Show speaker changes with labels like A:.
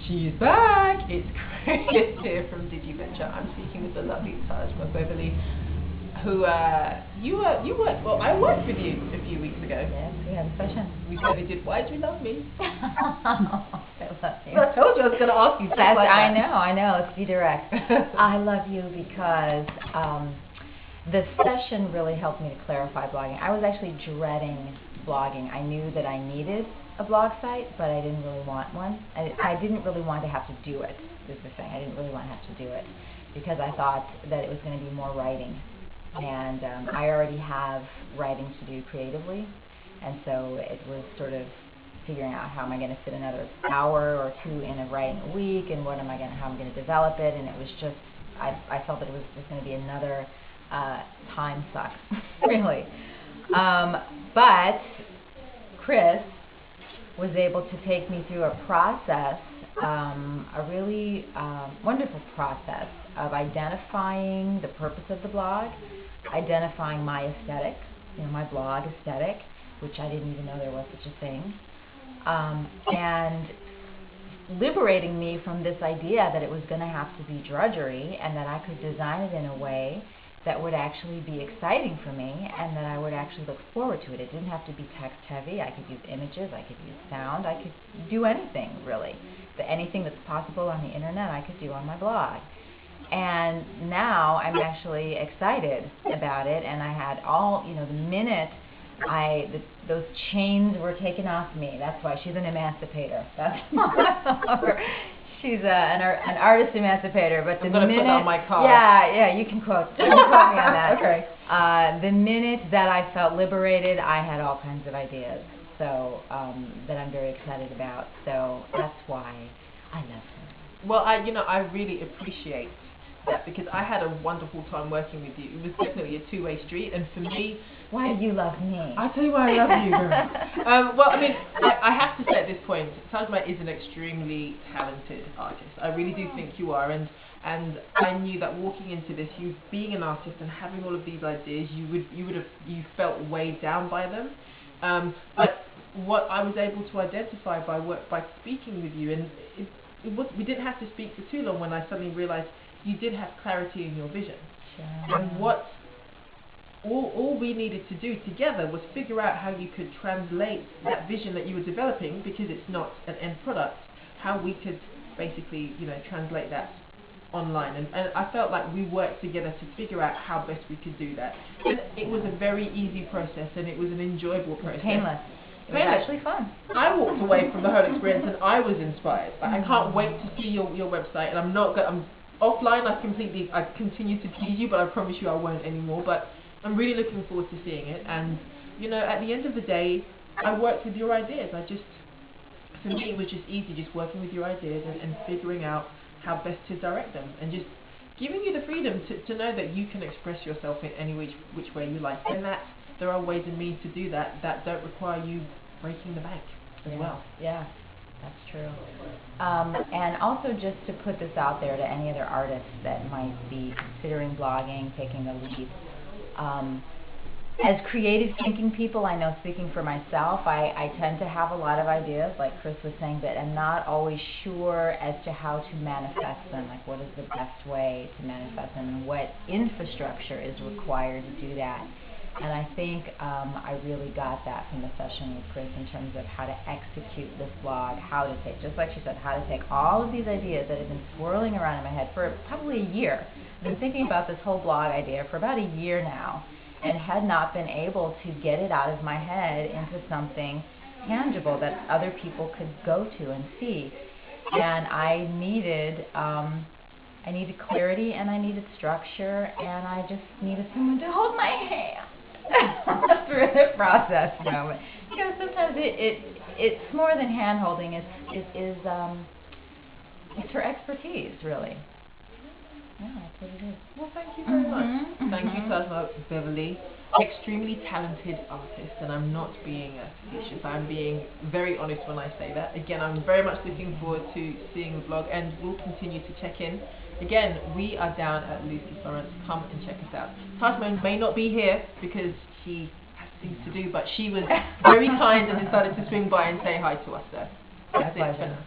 A: She's back! It's Chris here from DigiVenture. I'm speaking with the lovely Tajma Beverly, who I worked with you a few weeks ago.
B: Yes, we had a session.
A: We certainly did. Why do you love me?
B: I love you.
A: I told you I was going to ask you.
B: I know. Let's be direct. I love you because the session really helped me to clarify blogging. I was actually dreading blogging. I knew that I needed a blog site, but I didn't really want one. I didn't really want to have to do it, is the thing. I didn't really want to have to do it because I thought that it was going to be more writing. And I already have writing to do creatively, and so it was sort of figuring out how am I going to fit another hour or two in a writing a week, and how I'm going to develop it, and it was just, I felt that it was just going to be another time suck, really. But Chris was able to take me through a process, a really wonderful process of identifying the purpose of the blog, identifying my aesthetic, my blog aesthetic, which I didn't even know there was such a thing, and liberating me from this idea that it was going to have to be drudgery and that I could design it in a way that would actually be exciting for me and that I would actually look forward to it. It didn't have to be text heavy. I could use images, I could use sound, I could do anything really. Anything that's possible on the internet I could do on my blog. And now I'm actually excited about it, and I had all, the minute those chains were taken off me. That's why she's an emancipator. That's why she's an artist emancipator. But
A: I'm going to put that on my card.
B: Yeah, you can quote me on that.
A: Okay.
B: The minute that I felt liberated, I had all kinds of ideas. So that I'm very excited about. So that's why I love her.
A: Well, I really appreciate that because I had a wonderful time working with you. It was definitely a two-way street, and for me,
B: why do you love me?
A: I'll tell you why I love you, girl. Well, I have to say at this point, Tajma is an extremely talented artist. I really do think you are, and I knew that walking into this, you being an artist and having all of these ideas, you felt weighed down by them. But what I was able to identify by speaking with you, and we didn't have to speak for too long when I suddenly realized you did have clarity in your vision. Sure. And all we needed to do together was figure out how you could translate that vision that you were developing, because it's not an end product, how we could basically, translate that online. And I felt like we worked together to figure out how best we could do that. And it was a very easy process, and it was an enjoyable process.
B: Painless. It was actually fun.
A: I walked away from the whole experience and I was inspired. I can't wait to see your website, and I'm offline. I continue to tease you, but I promise you I won't anymore. But I'm really looking forward to seeing it. And at the end of the day, I worked with your ideas. For me, it was just easy, just working with your ideas and figuring out how best to direct them, and just giving you the freedom to know that you can express yourself in any which way you like, and that there are ways and means to do that don't require you breaking the bank as well.
B: Yeah. That's true. And also just to put this out there to any other artists that might be considering blogging, taking the leap. As creative thinking people, I know speaking for myself, I tend to have a lot of ideas, like Chris was saying, but I'm not always sure as to how to manifest them, like what is the best way to manifest them and what infrastructure is required to do that. And I think I really got that from the session with Chris in terms of how to execute this blog, how to take, just like she said, how to take all of these ideas that have been swirling around in my head for probably a year. I've been thinking about this whole blog idea for about a year now and had not been able to get it out of my head into something tangible that other people could go to and see. And I needed clarity, and I needed structure, and I just needed someone to hold my hand through the process. Sometimes it's more than hand holding. It's her expertise, really. Yeah, that's what it is.
A: Well, thank you very much. Thank you, Tajma Beverly. Extremely talented artist, and I'm not being facetious. I'm being very honest when I say that. Again, I'm very much looking forward to seeing the blog, and we'll continue to check in. Again, we are down at Lucy Florence. Come and check us out. Tajma may not be here because she has things to do, but she was very kind and decided to swing by and say hi to us. So that's it for now.